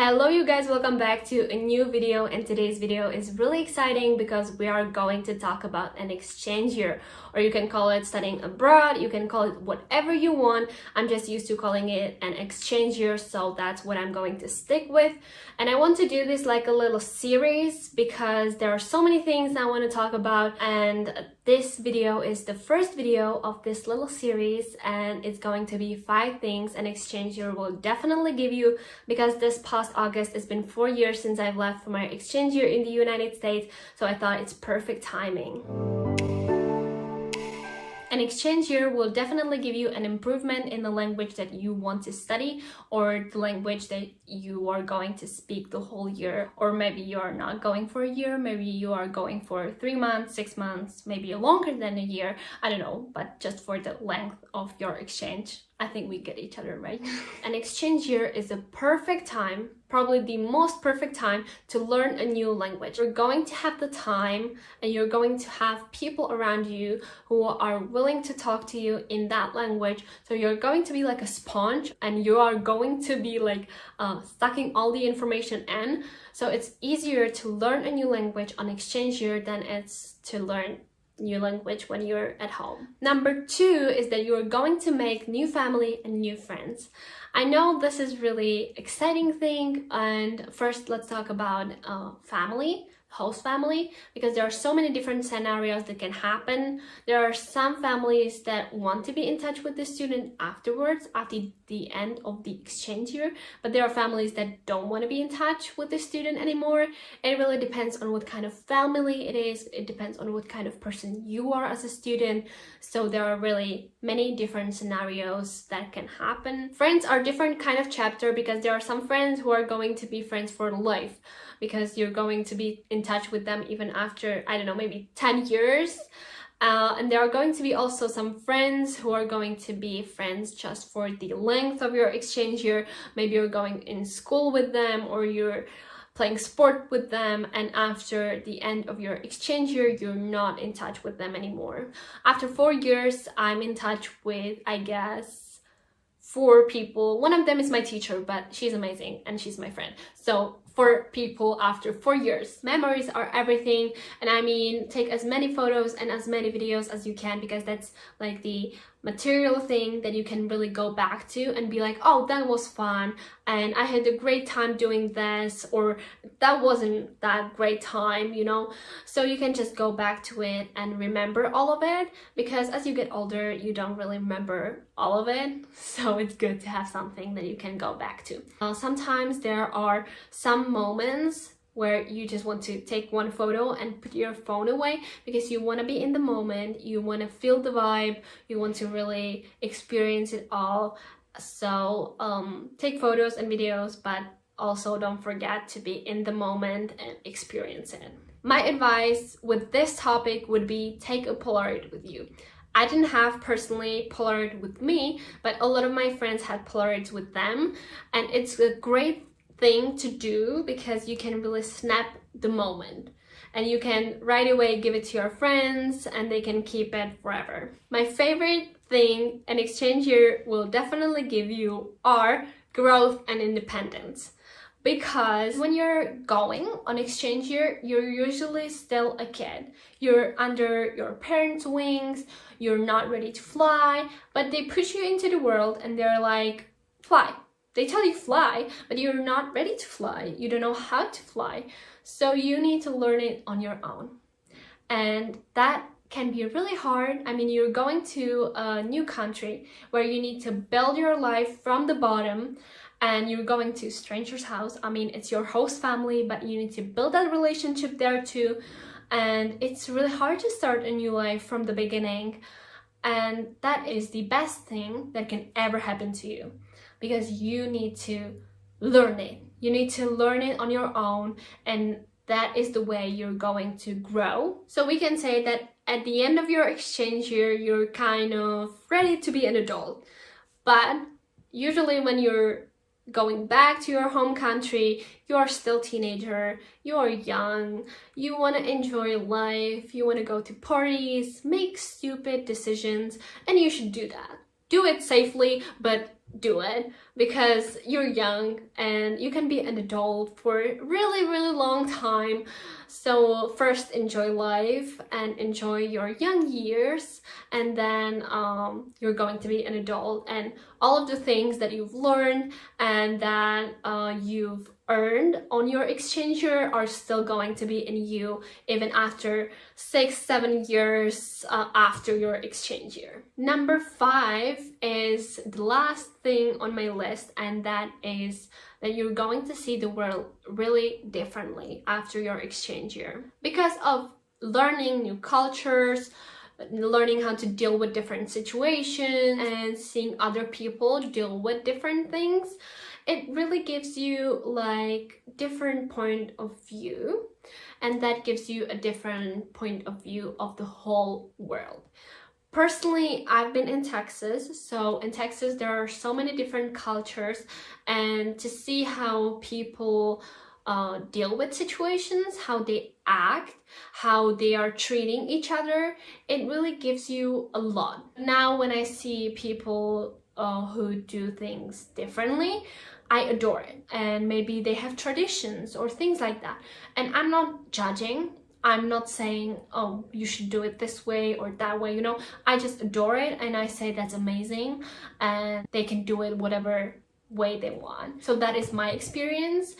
Hello you guys, welcome back to a new video, and today's video is really exciting because we are going to talk about an exchange year, or you can call it studying abroad, you can call it whatever you want. I'm just used to calling it an exchange year, so that's what I'm going to stick with. And I want to do this like a little series because there are so many things I want to talk about, and this video is the first video of this little series, and it's going to be 5 things an exchange year will definitely give you, because this past August it's been 4 years since I've left for my exchange year in the United States, so I thought it's perfect timing. An exchange year will definitely give you an improvement in the language that you want to study, or the language that you are going to speak the whole year. Or maybe you are not going for a year, maybe you are going for 3 months, 6 months, maybe longer than a year, I don't know, but just for the length of your exchange. I think we get each other, right? An exchange year is a perfect time, probably the most perfect time to learn a new language. You're going to have the time and you're going to have people around you who are willing to talk to you in that language. So you're going to be like a sponge, and you are going to be like sucking all the information in. So it's easier to learn a new language on exchange year than it's to learn new language when you're at home. Number 2 is that you're going to make new family and new friends. I know this is really exciting thing, and first let's talk about family, host family, because there are so many different scenarios that can happen. There are some families that want to be in touch with the student afterwards, after the end of the exchange year, but there are families that don't want to be in touch with the student anymore. It really depends on what kind of family it is. It depends on what kind of person you are as a student. So there are really many different scenarios that can happen. Friends are different kind of chapter, because there are some friends who are going to be friends for life, because you're going to be in touch with them even after, I don't know, maybe 10 years. And there are going to be also some friends who are going to be friends just for the length of your exchange year. Maybe you're going in school with them, or you're playing sport with them, and after the end of your exchange year you're not in touch with them anymore. After 4 years I'm in touch with, I guess, 4 people. One of them is my teacher, but she's amazing and she's my friend. So 4 people after 4 years. Memories are everything, and I mean, take as many photos and as many videos as you can, because that's like the material thing that you can really go back to and be like, oh, that was fun and I had a great time doing this, or that wasn't that great time, you know. So you can just go back to it and remember all of it, because as you get older you don't really remember all of it, so it's good to have something that you can go back to. Sometimes there are some moments where you just want to take one photo and put your phone away, because you want to be in the moment, you want to feel the vibe, you want to really experience it all. So take photos and videos, but also don't forget to be in the moment and experience it. My advice with this topic would be take a Polaroid with you. I didn't have personally Polaroid with me, but a lot of my friends had Polaroids with them, and it's a great thing to do because you can really snap the moment and you can right away give it to your friends and they can keep it forever. My favorite thing an exchange year will definitely give you are growth and independence, because when you're going on exchange year you're usually still a kid. You're under your parents' wings, you're not ready to fly, but they push you into the world and they're like, fly. They tell you fly, but you're not ready to fly. You don't know how to fly. So you need to learn it on your own. And that can be really hard. I mean, you're going to a new country where you need to build your life from the bottom, and you're going to a stranger's house. I mean, it's your host family, but you need to build that relationship there too. And it's really hard to start a new life from the beginning. And that is the best thing that can ever happen to you, because you need to learn it. You need to learn it on your own, and that is the way you're going to grow. So we can say that at the end of your exchange year, you're kind of ready to be an adult. But usually when you're going back to your home country, you are still teenager, you are young, you want to enjoy life, you want to go to parties, make stupid decisions, and you should do that. Do it safely, but do it. because you're young and you can be an adult for a really, really long time. So first enjoy life and enjoy your young years, and then you're going to be an adult, and all of the things that you've learned and that you've earned on your exchange year are still going to be in you even after 6-7 years after your exchange year. Number 5 is the last thing on my list, and that is that you're going to see the world really differently after your exchange year. Because of learning new cultures, learning how to deal with different situations, and seeing other people deal with different things, it really gives you like different point of view, and that gives you a different point of view of the whole world. Personally, I've been in Texas, so in Texas there are so many different cultures, and to see how people deal with situations, how they act, how they are treating each other, it really gives you a lot. Now when I see people who do things differently, I adore it, and maybe they have traditions or things like that, and I'm not judging. I'm not saying, oh, you should do it this way or that way, you know. I just adore it, and I say that's amazing, and they can do it whatever way they want. So that is my experience,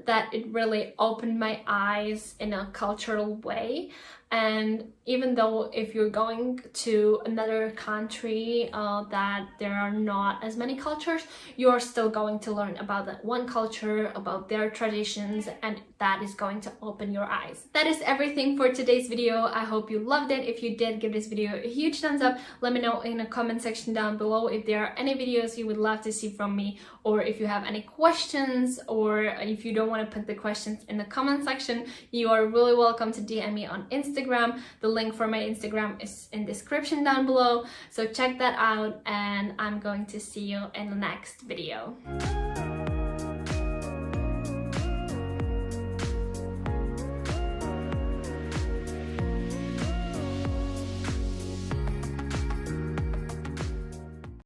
that it really opened my eyes in a cultural way. And even though if you're going to another country that there are not as many cultures, you're still going to learn about that one culture, about their traditions, and that is going to open your eyes. That is everything for today's video. I hope you loved it. If you did, give this video a huge thumbs up. Let me know in the comment section down below if there are any videos you would love to see from me, or if you have any questions, or if you don't want to put the questions in the comment section, you are really welcome to DM me on Instagram. The link for my Instagram is in the description down below, so check that out, and I'm going to see you in the next video.